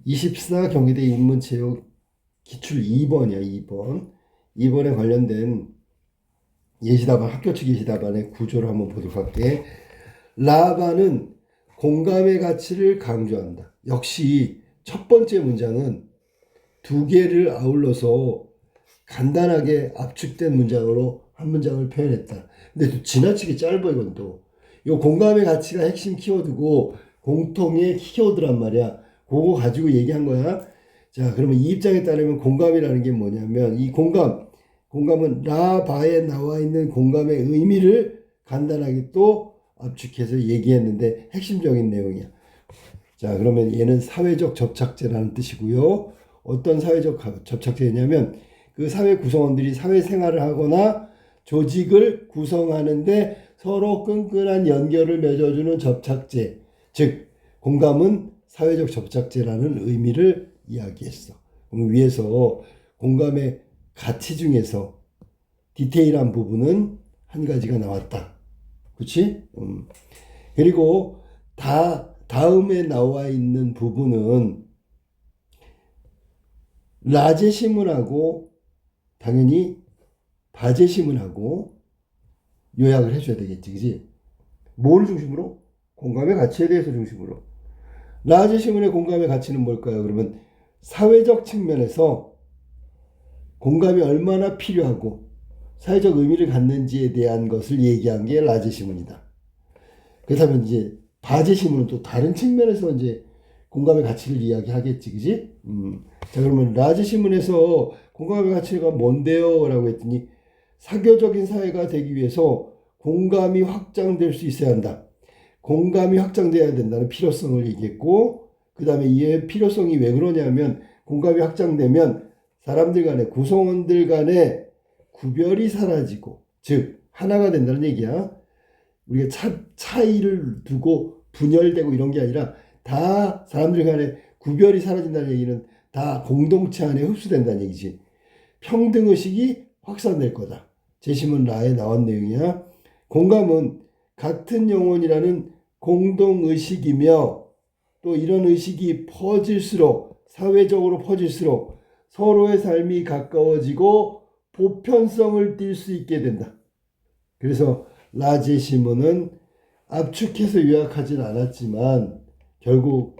24 경희대 인문체육 기출 2번이야, 2번. 2번에 관련된 예시답안, 학교 측 예시답안의 구조를 한번 보도록 할게. 라바는 공감의 가치를 강조한다. 역시 첫 번째 문장은 두 개를 아울러서 간단하게 압축된 문장으로 한 문장을 표현했다. 근데 또 지나치게 짧아, 이건 또. 이 공감의 가치가 핵심 키워드고 공통의 키워드란 말이야. 그거 가지고 얘기한 거야. 자, 그러면 이 입장에 따르면 공감이라는 게 뭐냐면 이 공감은 라바에 나와 있는 공감의 의미를 간단하게 또 압축해서 얘기했는데 핵심적인 내용이야. 자, 그러면 얘는 사회적 접착제라는 뜻이고요. 어떤 사회적 접착제냐면 그 사회 구성원들이 사회생활을 하거나 조직을 구성하는데 서로 끈끈한 연결을 맺어주는 접착제. 즉, 공감은 사회적 접착제라는 의미를 이야기했어. 그럼 위에서 공감의 가치 중에서 디테일한 부분은 한 가지가 나왔다. 그렇지? 그리고 다음에 나와 있는 부분은 라제시문하고 당연히 바제시문하고 요약을 해줘야 되겠지, 그지? 뭘 중심으로? 공감의 가치에 대해서 중심으로. 라제시문의 공감의 가치는 뭘까요? 그러면 사회적 측면에서 공감이 얼마나 필요하고 사회적 의미를 갖는지에 대한 것을 얘기한 게 라제시문이다. 그렇다면 이제 바제시문은 또 다른 측면에서 이제 공감의 가치를 이야기하겠지, 그지? 자, 그러면 라제시문에서 공감의 가치가 뭔데요? 라고 했더니 사교적인 사회가 되기 위해서 공감이 확장될 수 있어야 한다. 공감이 확장돼야 된다는 필요성을 얘기했고, 그 다음에 이 필요성이 왜 그러냐면 공감이 확장되면 사람들 간에, 구성원들 간에 구별이 사라지고, 즉 하나가 된다는 얘기야. 우리가 차이를 두고 분열되고 이런 게 아니라 다 사람들 간에 구별이 사라진다는 얘기는 다 공동체 안에 흡수된다는 얘기지. 평등의식이 확산될 거다. 제시문 라에 나온 내용이야. 공감은 같은 영혼이라는 공동의식이며 또 이런 의식이 퍼질수록, 사회적으로 퍼질수록 서로의 삶이 가까워지고 보편성을 띌 수 있게 된다. 그래서 라제시문은 압축해서 요약하진 않았지만 결국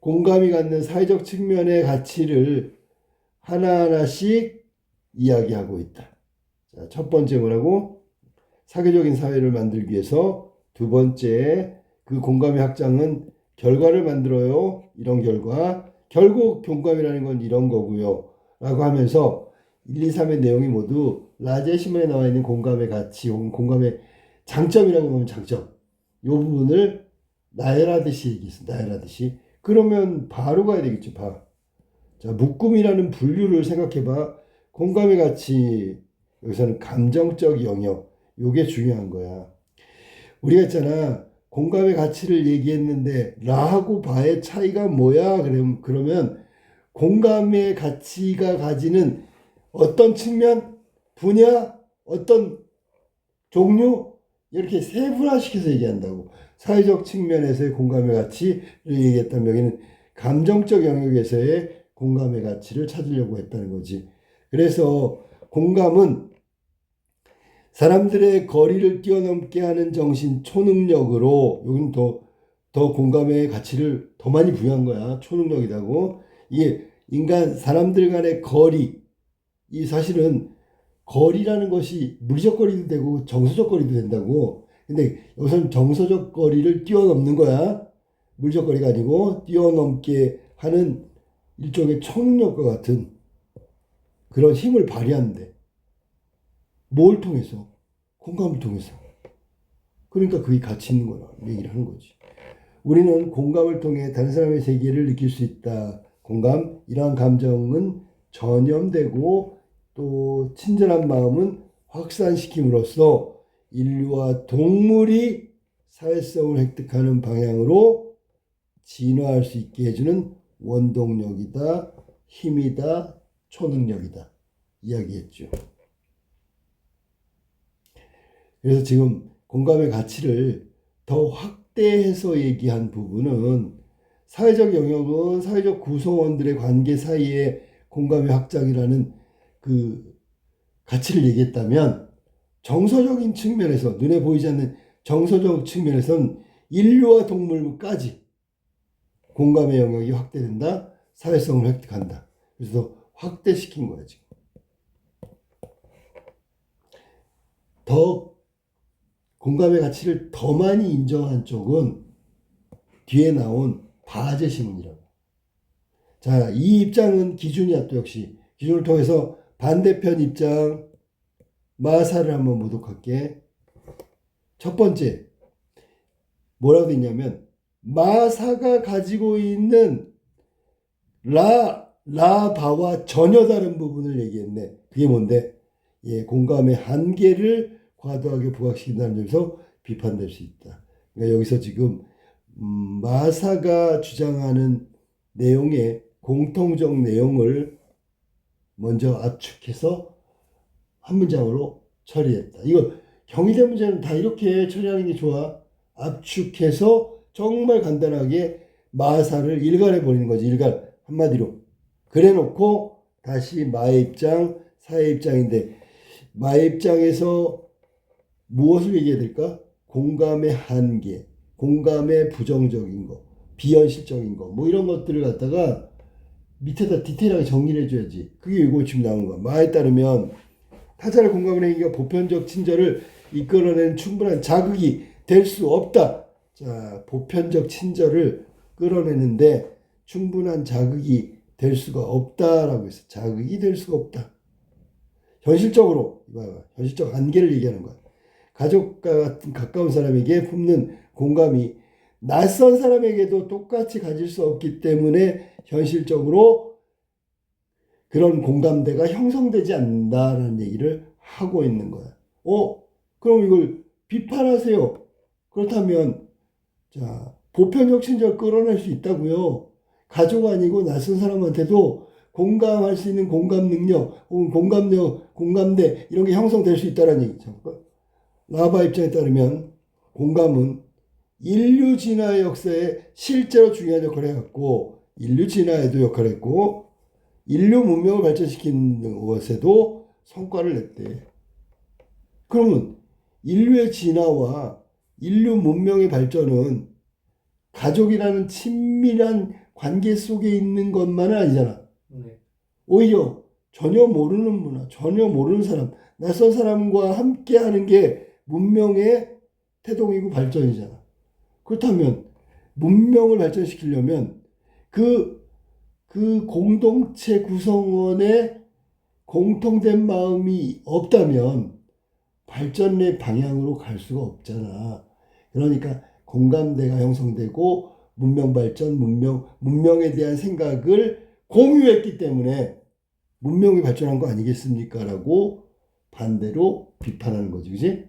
공감이 갖는 사회적 측면의 가치를 하나하나씩 이야기하고 있다. 자, 첫 번째 뭐라고? 사회적인 사회를 만들기 위해서. 두 번째, 그 공감의 확장은 결과를 만들어요. 이런 결과. 결국 공감이라는 건 이런 거고요. 라고 하면서 1, 2, 3의 내용이 모두 라제시문에 나와 있는 공감의 가치, 공감의 장점이라고 보면 장점. 이 부분을 나열하듯이 얘기했어. 나열하듯이. 그러면 바로 가야 되겠죠. 바. 자, 묶음이라는 분류를 생각해봐. 공감의 가치, 여기서는 감정적 영역, 요게 중요한 거야. 우리가 있잖아, 공감의 가치를 얘기했는데 라하고 바의 차이가 뭐야? 그러면 공감의 가치가 가지는 어떤 측면, 분야, 어떤 종류, 이렇게 세분화시켜서 얘기한다고. 사회적 측면에서의 공감의 가치를 얘기했다면 여기는 감정적 영역에서의 공감의 가치를 찾으려고 했다는 거지. 그래서 공감은 사람들의 거리를 뛰어넘게 하는 정신 초능력으로, 여기는 더 공감의 가치를 더 많이 부여한 거야. 초능력이라고. 이게 사람들 간의 거리, 이 사실은 거리라는 것이 물리적 거리도 되고 정서적 거리도 된다고. 근데 여기서는 정서적 거리를 뛰어넘는 거야. 물리적 거리가 아니고 뛰어넘게 하는 일종의 초능력과 같은 그런 힘을 발휘하는데 뭘 통해서? 공감을 통해서. 그러니까 그게 가치 있는 거라 얘기를 하는 거지. 우리는 공감을 통해 다른 사람의 세계를 느낄 수 있다. 공감, 이러한 감정은 전염되고 또 친절한 마음은 확산시킴으로써 인류와 동물이 사회성을 획득하는 방향으로 진화할 수 있게 해주는 원동력이다, 힘이다, 초능력이다 이야기했죠. 그래서 지금 공감의 가치를 더 확대해서 얘기한 부분은 사회적 영역은 사회적 구성원들의 관계 사이의 공감의 확장이라는 그 가치를 얘기했다면 정서적인 측면에서 눈에 보이지 않는 정서적 측면에서는 인류와 동물까지 공감의 영역이 확대된다. 사회성을 획득한다. 그래서 확대시킨 거야 지금. 더 공감의 가치를 더 많이 인정한 쪽은 뒤에 나온 바제 시문이라고. 자, 이 입장은 기준이야. 또 역시 기준을 통해서 반대편 입장 마사를 한번 모독할게. 첫 번째 뭐라고 했냐면 마사가 가지고 있는 라바와 전혀 다른 부분을 얘기했네. 그게 뭔데? 예, 공감의 한계를 과도하게 부각시킨다는 점에서 비판될 수 있다. 그러니까 여기서 지금 마사가 주장하는 내용의 공통적 내용을 먼저 압축해서 한 문장으로 처리했다. 이거 경희대 문제는 다 이렇게 처리하는 게 좋아. 압축해서 정말 간단하게 마사를 일갈해 버리는 거지. 일갈 한마디로. 그래 놓고 다시 마의 입장, 사의 입장인데 마의 입장에서 무엇을 얘기해야 될까? 공감의 한계, 공감의 부정적인 거, 비현실적인 거, 뭐 이런 것들을 갖다가 밑에다 디테일하게 정리를 해줘야지. 그게 이거 지금 나온 거야. 마에 따르면 타자를 공감하는 얘기가 보편적 친절을 이끌어내는 충분한 자극이 될 수 없다. 자, 보편적 친절을 끌어내는데 충분한 자극이 될 수가 없다라고 했어. 자극이 될 수가 없다. 현실적으로, 현실적 한계를 얘기하는 거야. 가족과 같은 가까운 사람에게 품는 공감이 낯선 사람에게도 똑같이 가질 수 없기 때문에 현실적으로 그런 공감대가 형성되지 않는다라는 얘기를 하고 있는 거야. 그럼 이걸 비판하세요. 그렇다면 자, 보편적 친절을 끌어낼 수 있다고요. 가족 아니고 낯선 사람한테도 공감할 수 있는 공감 능력, 혹은 공감력, 공감대 이런 게 형성될 수 있다는 얘기죠. 라바 입장에 따르면 공감은 인류 진화의 역사에 실제로 중요한 역할을 해왔고 인류 진화에도 역할을 했고 인류 문명을 발전시키는 것에도 성과를 냈대. 그러면 인류의 진화와 인류 문명의 발전은 가족이라는 친밀한 관계 속에 있는 것만은 아니잖아. 네. 오히려 전혀 모르는 문화, 전혀 모르는 사람, 낯선 사람과 함께 하는 게 문명의 태동이고 발전이잖아. 그렇다면 문명을 발전시키려면 그 공동체 구성원의 공통된 마음이 없다면 발전의 방향으로 갈 수가 없잖아. 그러니까 공감대가 형성되고 문명 발전, 문명에 대한 생각을 공유했기 때문에 문명이 발전한 거 아니겠습니까? 라고 반대로 비판하는 거지. 그지?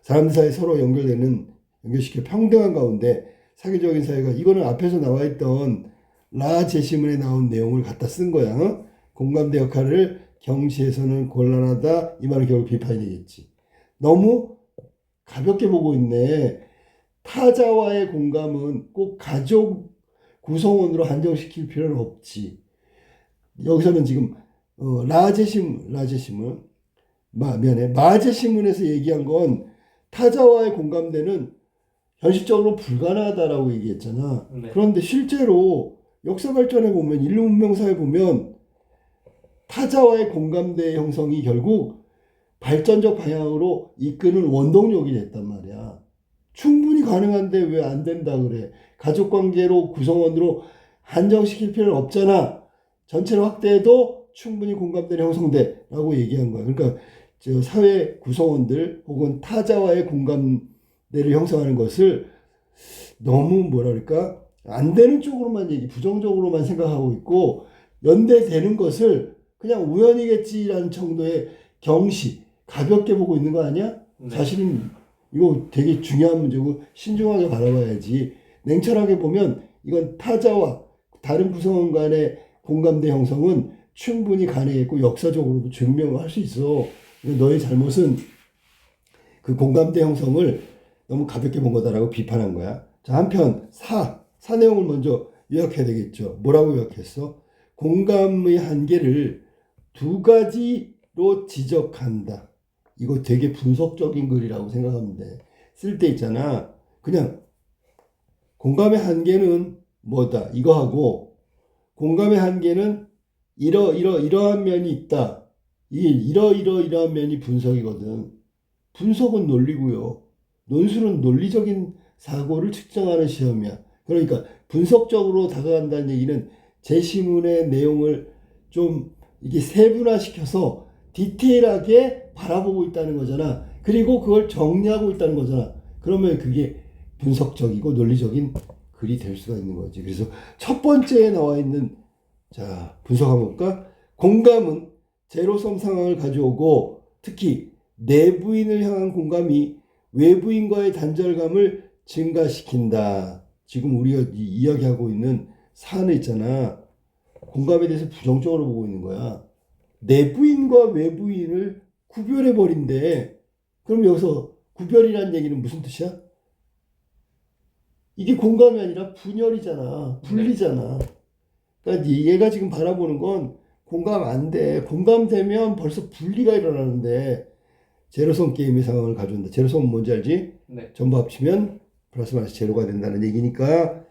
사람들 사이 서로 연결시켜 평등한 가운데 사회적인 사회가 이거는 앞에서 나와 있던 라 제시문에 나온 내용을 갖다 쓴 거야. 공감대 역할을 경시해서는 곤란하다. 이 말은 결국 비판이 되겠지. 너무 가볍게 보고 있네. 타자와의 공감은 꼭 가족 구성원으로 한정시킬 필요는 없지. 여기서는 지금 마제시문에서 얘기한 건 타자와의 공감대는 현실적으로 불가능하다라고 얘기했잖아. 네. 그런데 실제로 역사 발전에 보면 인류 문명사에 보면 타자와의 공감대의 형성이 결국 발전적 방향으로 이끄는 원동력이 됐단 말이야. 충분히 가능한데 왜 안 된다 그래. 가족관계로 구성원으로 한정시킬 필요는 없잖아. 전체를 확대해도 충분히 공감대는 형성돼 라고 얘기한 거야. 그러니까 저 사회 구성원들 혹은 타자와의 공감대를 형성하는 것을 너무 뭐랄까 안 되는 쪽으로만 부정적으로만 생각하고 있고 연대되는 것을 그냥 우연이겠지라는 정도의 경시, 가볍게 보고 있는 거 아니야? 네. 사실은 이거 되게 중요한 문제고 신중하게 바라봐야지. 냉철하게 보면 이건 타자와 다른 구성원 간의 공감대 형성은 충분히 가능했고 역사적으로도 증명할 수 있어. 너의 잘못은 그 공감대 형성을 너무 가볍게 본 거다라고 비판한 거야. 자, 한편 사내용을 먼저 요약해야 되겠죠. 뭐라고 요약했어? 공감의 한계를 두 가지로 지적한다. 이거 되게 분석적인 글이라고 생각하면 돼. 쓸 때 있잖아. 그냥 공감의 한계는 뭐다. 이거 하고 공감의 한계는 이러한 면이 있다. 이러한 면이 분석이거든. 분석은 논리고요. 논술은 논리적인 사고를 측정하는 시험이야. 그러니까 분석적으로 다가간다는 얘기는 제시문의 내용을 좀 이게 세분화시켜서 디테일하게 바라보고 있다는 거잖아. 그리고 그걸 정리하고 있다는 거잖아. 그러면 그게 분석적이고 논리적인 글이 될 수가 있는 거지. 그래서 첫 번째에 나와 있는 자 분석 한번 볼까? 공감은 제로섬 상황을 가져오고 특히 내부인을 향한 공감이 외부인과의 단절감을 증가시킨다. 지금 우리가 이야기하고 있는 사안에 있잖아. 공감에 대해서 부정적으로 보고 있는 거야. 내부인과 외부인을 구별해 버린대. 그럼 여기서 구별이라는 얘기는 무슨 뜻이야? 이게 공감이 아니라 분열이잖아. 분리잖아. 그러니까 얘가 지금 바라보는 건 공감 안 돼. 공감되면 벌써 분리가 일어나는데 제로섬 게임의 상황을 가져온다. 제로섬은 뭔지 알지? 네. 전부 합치면 플러스 마이너스 제로가 된다는 얘기니까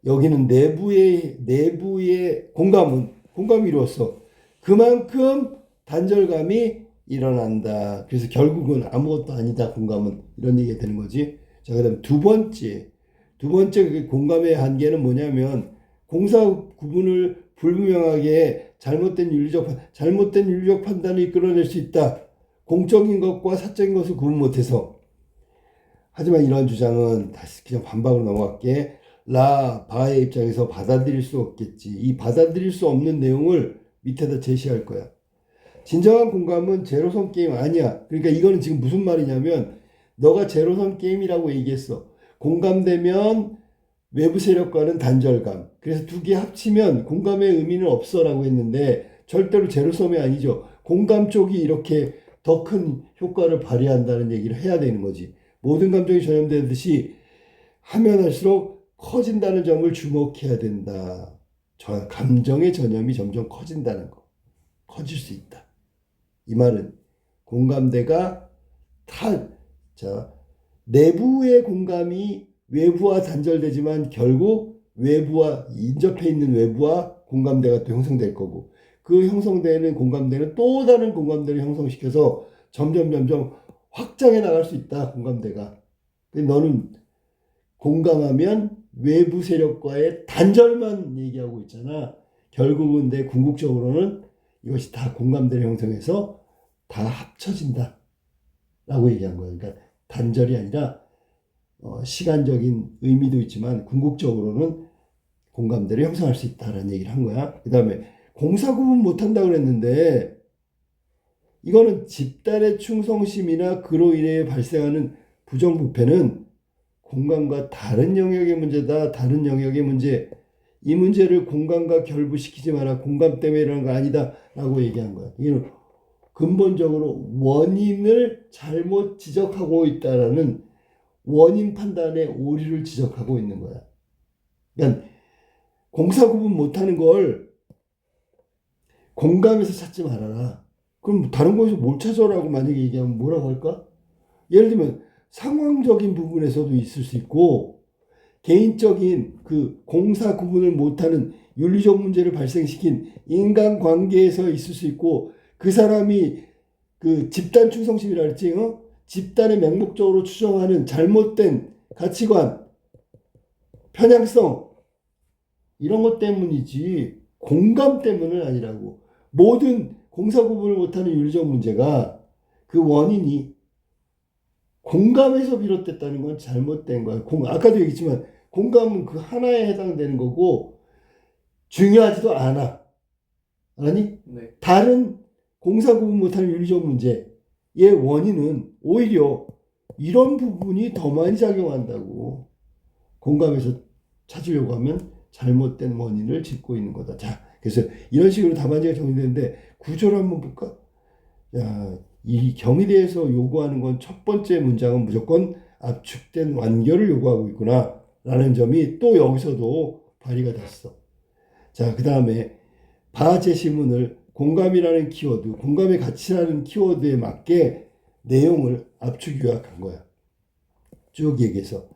여기는 내부의 공감이 이루었어. 그만큼 단절감이 일어난다. 그래서 결국은 아무것도 아니다. 공감은 이런 얘기가 되는 거지. 자, 그다음 두 번째 그 공감의 한계는 뭐냐면 공사 구분을 불분명하게 잘못된 윤리적 판단을 이끌어낼 수 있다. 공적인 것과 사적인 것을 구분 못해서. 하지만 이러한 주장은 다시 그냥 반박으로 넘어갈게. 바의 입장에서 받아들일 수 없겠지. 이 받아들일 수 없는 내용을 밑에다 제시할 거야. 진정한 공감은 제로섬 게임 아니야. 그러니까 이거는 지금 무슨 말이냐면 너가 제로섬 게임이라고 얘기했어. 공감되면 외부 세력과는 단절감. 그래서 두 개 합치면 공감의 의미는 없어라고 했는데 절대로 제로섬이 아니죠. 공감 쪽이 이렇게 더 큰 효과를 발휘한다는 얘기를 해야 되는 거지. 모든 감정이 전염되듯이 하면 할수록 커진다는 점을 주목해야 된다. 감정의 전염이 점점 커진다는 거. 커질 수 있다. 이 말은 공감대가 내부의 공감이 외부와 단절되지만 결국 인접해 있는 외부와 공감대가 또 형성될 거고 그 형성되는 공감대는 또 다른 공감대를 형성시켜서 점점 확장해 나갈 수 있다. 공감대가. 너는 공감하면 외부 세력과의 단절만 얘기하고 있잖아. 결국은 내 궁극적으로는 이것이 다 공감대를 형성해서 다 합쳐진다. 라고 얘기한 거예요. 그러니까 단절이 아니라 시간적인 의미도 있지만 궁극적으로는 공감대를 형성할 수 있다라는 얘기를 한 거야. 그 다음에 공사 구분 못한다고 그랬는데 이거는 집단의 충성심이나 그로 인해 발생하는 부정부패는 공감과 다른 영역의 문제다. 다른 영역의 문제. 이 문제를 공감과 결부시키지 마라. 공감 때문에 이러는 거 아니다. 라고 얘기한 거야. 이게 근본적으로 원인을 잘못 지적하고 있다라는 원인 판단의 오류를 지적하고 있는 거야. 그러니까 공사 구분 못하는 걸 공감에서 찾지 말아라. 그럼 다른 곳에서 뭘 찾아라고 만약에 얘기하면 뭐라고 할까? 예를 들면 상황적인 부분에서도 있을 수 있고 개인적인 그 공사 구분을 못하는 윤리적 문제를 발생시킨 인간관계에서 있을 수 있고 그 사람이 그 집단 충성심이라 그랬지. 집단의 맹목적으로 추정하는 잘못된 가치관, 편향성 이런 것 때문이지 공감 때문은 아니라고. 모든 공사 구분을 못하는 윤리적 문제가 그 원인이 공감에서 비롯됐다는 건 잘못된 거야. 아까도 얘기했지만 공감은 그 하나에 해당되는 거고 중요하지도 않아. 아니? 네. 다른 공사 구분 못하는 윤리적 문제의 원인은 오히려 이런 부분이 더 많이 작용한다고. 공감에서 찾으려고 하면 잘못된 원인을 짚고 있는 거다. 자, 그래서 이런 식으로 답안지가 정리되는데 구조를 한번 볼까? 야, 이 경희대에서 요구하는 건 첫 번째 문장은 무조건 압축된 완결을 요구하고 있구나. 라는 점이 또 여기서도 발휘가 됐어. 자, 그 다음에 바제시문을 공감이라는 키워드, 공감의 가치라는 키워드에 맞게 내용을 압축 요약한 거야. 쭉 얘기해서.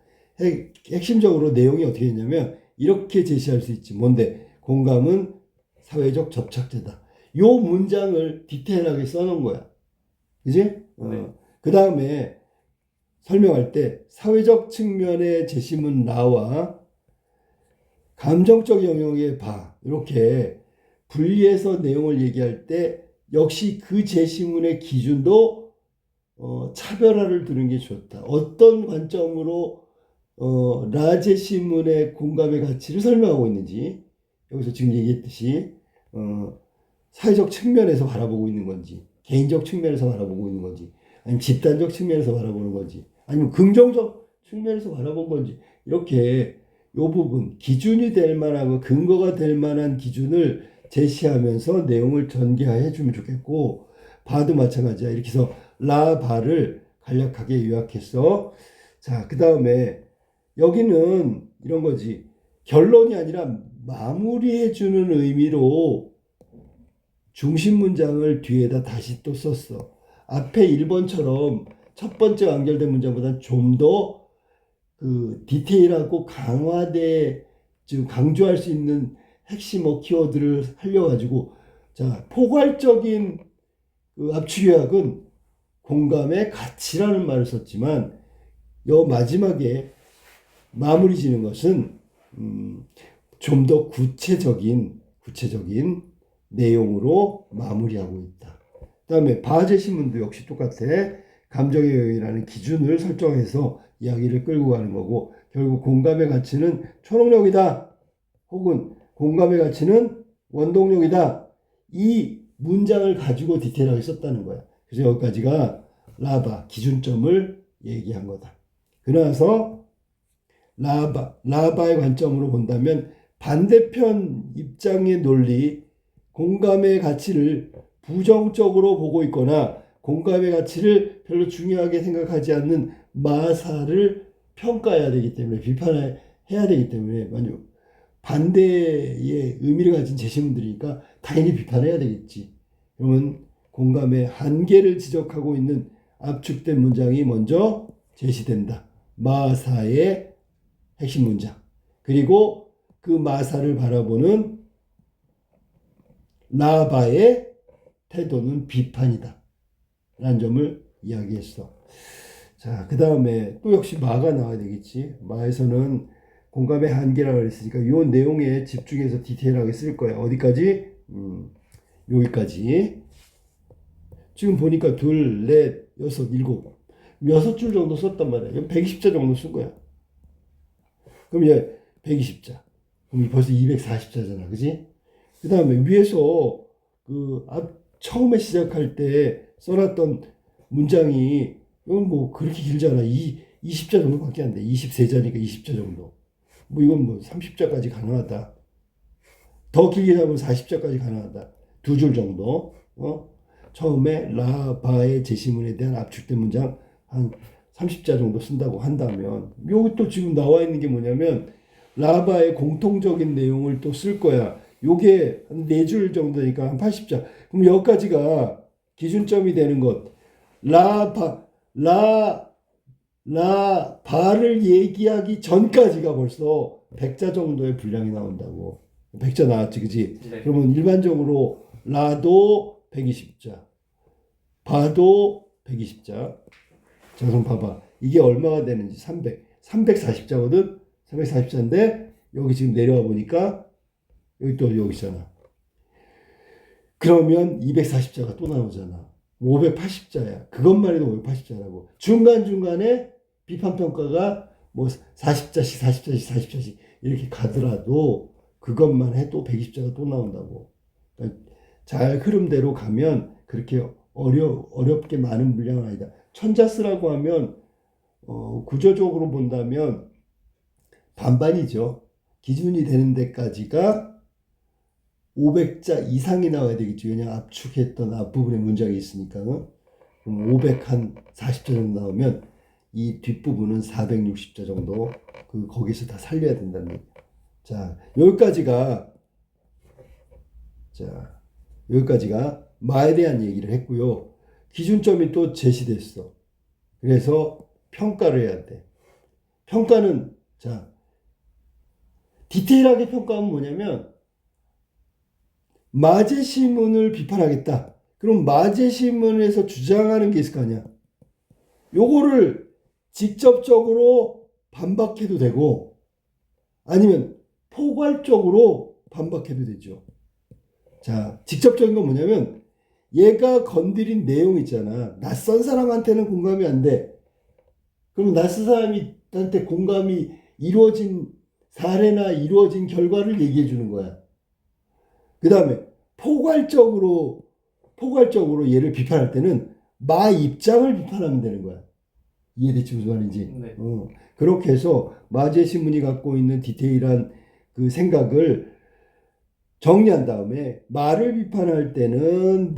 핵심적으로 내용이 어떻게 되냐면 이렇게 제시할 수 있지. 뭔데? 공감은 사회적 접착제다. 요 문장을 디테일하게 써놓은 거야. 그지? 네. 그 다음에 설명할 때 사회적 측면의 제시문 라와 감정적 영역의 바 이렇게 분리해서 내용을 얘기할 때 역시 그 제시문의 기준도 차별화를 두는 게 좋다. 어떤 관점으로 라제시문의 공감의 가치를 설명하고 있는지 여기서 지금 얘기했듯이 사회적 측면에서 바라보고 있는 건지 개인적 측면에서 바라보고 있는 건지 아니면 집단적 측면에서 바라보는 건지 아니면 긍정적 측면에서 바라본 건지 이렇게 요 부분 기준이 될 만하고 근거가 될 만한 기준을 제시하면서 내용을 전개해 주면 좋겠고 바도 마찬가지야. 이렇게 해서 라 바를 간략하게 요약했어. 자, 그 다음에 여기는 이런 거지. 결론이 아니라 마무리해 주는 의미로 중심 문장을 뒤에다 다시 또 썼어. 앞에 1번처럼 첫 번째 완결된 문장보다는 좀 더 그 디테일하고 지금 강조할 수 있는 핵심 키워드를 살려가지고 자 포괄적인 그 압축 요약은 공감의 가치라는 말을 썼지만 요 마지막에 마무리 지는 것은 좀 더 구체적인 내용으로 마무리하고 있다. 그 다음에 바제 신문도 역시 똑같아. 감정의 영역이라는 기준을 설정해서 이야기를 끌고 가는 거고 결국 공감의 가치는 초능력이다. 혹은 공감의 가치는 원동력이다. 이 문장을 가지고 디테일하게 썼다는 거야. 그래서 여기까지가 라바 기준점을 얘기한 거다. 그러나서 라바의 관점으로 본다면 반대편 입장의 논리, 공감의 가치를 부정적으로 보고 있거나 공감의 가치를 별로 중요하게 생각하지 않는 마사를 평가해야 되기 때문에 비판해야 되기 때문에 만약 반대의 의미를 가진 제시문들이니까 당연히 비판해야 되겠지. 그러면 공감의 한계를 지적하고 있는 압축된 문장이 먼저 제시된다. 마사의 핵심 문장. 그리고 그 마사를 바라보는 라바의 태도는 비판이다. 라는 점을 이야기했어. 자, 그 다음에 또 역시 마가 나와야 되겠지. 마에서는 공감의 한계라고 했으니까 이 내용에 집중해서 디테일하게 쓸 거야. 어디까지? 여기까지. 지금 보니까 둘, 넷, 여섯, 일곱. 6줄 정도 썼단 말이야. 120자 정도 쓴 거야. 그럼 얘 120자. 그럼 벌써 240자잖아. 그지? 그 다음에 위에서 처음에 시작할 때 써놨던 문장이 이건 뭐 그렇게 길잖아. 20자 정도밖에 안 돼. 23자니까 20자 정도. 뭐 이건 뭐 30자까지 가능하다. 더 길게 잡으면 40자까지 가능하다. 2줄 정도. 처음에 라바의 제시문에 대한 압축된 문장 한 30자 정도 쓴다고 한다면 여기 또 지금 나와 있는 게 뭐냐면 라바의 공통적인 내용을 또 쓸 거야. 요게 한 4줄 정도니까 한 80자. 그럼 여기까지가 기준점이 되는 것. 라바를 얘기하기 전까지가 벌써 100자 정도의 분량이 나온다고. 100자 나왔지, 그지? 네. 그러면 일반적으로 라도 120자, 바도 120자. 자, 그럼 봐봐. 이게 얼마가 되는지 340자거든? 340자인데 여기 지금 내려와 보니까 여기 또 여기 있잖아. 그러면 240자가 또 나오잖아. 580자야. 그것만 해도 580자라고. 중간중간에 비판평가가 뭐 40자씩 40자씩 40자씩 이렇게 가더라도 그것만 해도 120자가 또 나온다고. 그러니까 잘 흐름대로 가면 그렇게 어렵게 많은 분량은 아니다. 천자스라고 하면 구조적으로 본다면 반반이죠. 기준이 되는 데까지가 500자 이상이 나와야 되겠죠. 왜냐하면 압축했던 앞부분에 문장이 있으니까. 그럼 540자 정도 나오면 이 뒷부분은 460자 정도 거기서 다 살려야 된다는 얘기예요. 자, 여기까지가 마에 대한 얘기를 했고요. 기준점이 또 제시됐어. 그래서 평가를 해야 돼. 평가는 자, 디테일하게 평가하면 뭐냐면 마제시문을 비판하겠다. 그럼 마제시문에서 주장하는 게 있을 거 아니야. 요거를 직접적으로 반박해도 되고 아니면 포괄적으로 반박해도 되죠. 자, 직접적인 건 뭐냐면 얘가 건드린 내용 있잖아. 낯선 사람한테는 공감이 안 돼. 그럼 낯선 사람한테 공감이 이루어진 사례나 이루어진 결과를 얘기해 주는 거야. 그 다음에 포괄적으로 얘를 비판할 때는 마 입장을 비판하면 되는 거야. 이해됐지 무슨 말인지? 네. 그렇게 해서 마제시문이 갖고 있는 디테일한 그 생각을 정리한 다음에 마를 비판할 때는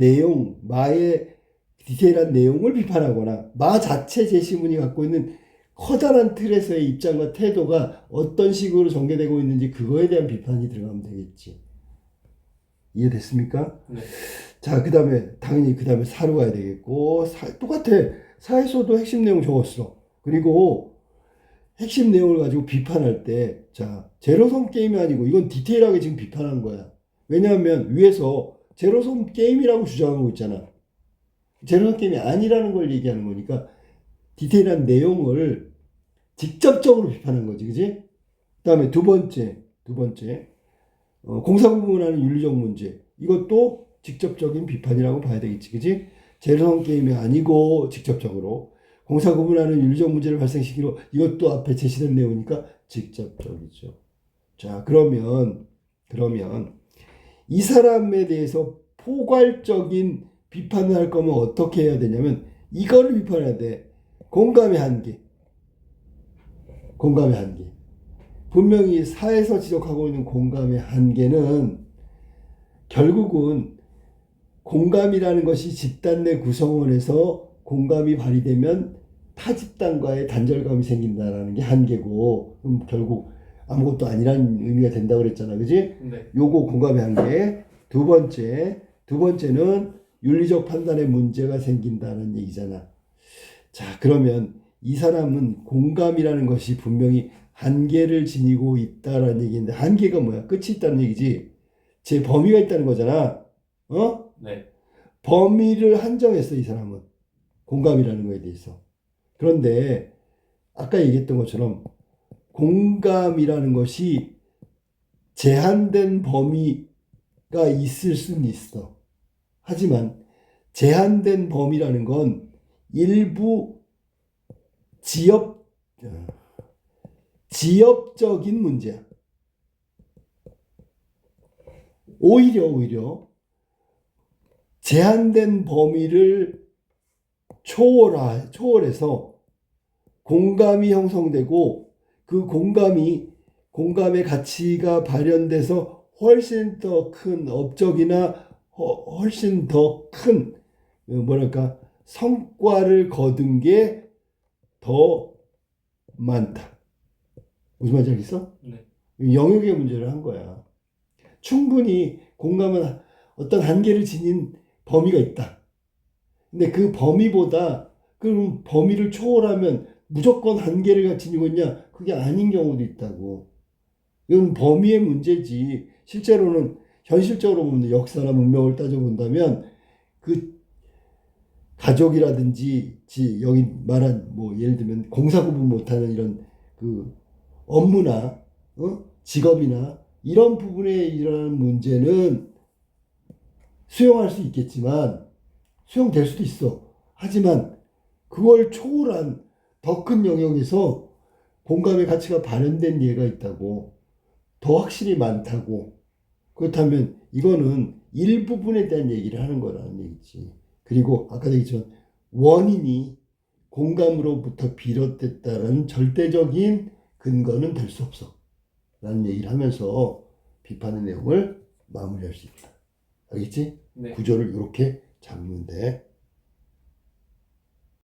마의 디테일한 내용을 비판하거나 마 자체 제시문이 갖고 있는 커다란 틀에서의 입장과 태도가 어떤 식으로 전개되고 있는지 그거에 대한 비판이 들어가면 되겠지. 이해됐습니까? 네. 자, 당연히 그 다음에 사로 가야 되겠고 똑같아. 사에서도 핵심 내용 적었어. 그리고 핵심 내용을 가지고 비판할 때, 자, 제로섬 게임이 아니고 이건 디테일하게 지금 비판한 거야. 왜냐하면 위에서 제로섬 게임이라고 주장하고 있잖아. 제로섬 게임이 아니라는 걸 얘기하는 거니까 디테일한 내용을 직접적으로 비판한 거지, 그지? 그 다음에 두 번째, 공사 구분하는 윤리적 문제. 이것도 직접적인 비판이라고 봐야 되겠지, 그지? 제로섬 게임이 아니고 직접적으로 공사 구분하는 윤리적 문제를 발생시키고 이것도 앞에 제시된 내용이니까 직접적이죠. 자, 그러면 이 사람에 대해서 포괄적인 비판을 할 거면 어떻게 해야 되냐면 이거를 비판해야 돼. 공감의 한계. 분명히 사에서 지적하고 있는 공감의 한계는 결국은 공감이라는 것이 집단 내 구성원에서 공감이 발휘되면 타 집단과의 단절감이 생긴다라는 게 한계고, 그럼 결국 아무것도 아니라는 의미가 된다고 그랬잖아, 그지? 네. 요거 공감의 한계. 두 번째는 윤리적 판단에 문제가 생긴다는 얘기잖아. 자, 그러면 이 사람은 공감이라는 것이 분명히 한계를 지니고 있다라는 얘기인데, 한계가 뭐야? 끝이 있다는 얘기지. 제 범위가 있다는 거잖아. 네. 범위를 한정했어, 이 사람은. 공감이라는 거에 대해서. 그런데 아까 얘기했던 것처럼 공감이라는 것이 제한된 범위가 있을 수는 있어. 하지만 제한된 범위라는 건 일부 지역적인 문제야. 오히려 제한된 범위를 초월해서 공감이 형성되고 그 공감의 가치가 발현돼서 훨씬 더 큰 업적이나 훨씬 더 큰 성과를 거둔 게 더 많다. 무슨 말인지 알겠어? 네. 영역의 문제를 한 거야. 충분히 공감은 어떤 한계를 지닌 범위가 있다. 근데 그 범위보다 그럼 범위를 초월하면 무조건 한계를 지니고 있냐? 그게 아닌 경우도 있다고. 이건 범위의 문제지. 실제로는 현실적으로 보면 역사나 문명을 따져본다면 그 가족이라든지 여기 말한 예를 들면 공사 구분 못하는 이런 그 업무나 직업이나 이런 부분에 일어나는 문제는 수용할 수 있겠지만 수용될 수도 있어. 하지만 그걸 초월한 더 큰 영역에서 공감의 가치가 발현된 예가 있다고. 더 확실히 많다고. 그렇다면 이거는 일부분에 대한 얘기를 하는 거라는 얘기지. 그리고 아까도 얘기했지만 원인이 공감으로부터 비롯됐다는 절대적인 근거는 될 수 없어. 라는 얘기를 하면서 비판의 내용을 마무리할 수 있다. 알겠지? 네. 구조를 이렇게 잡으면 돼.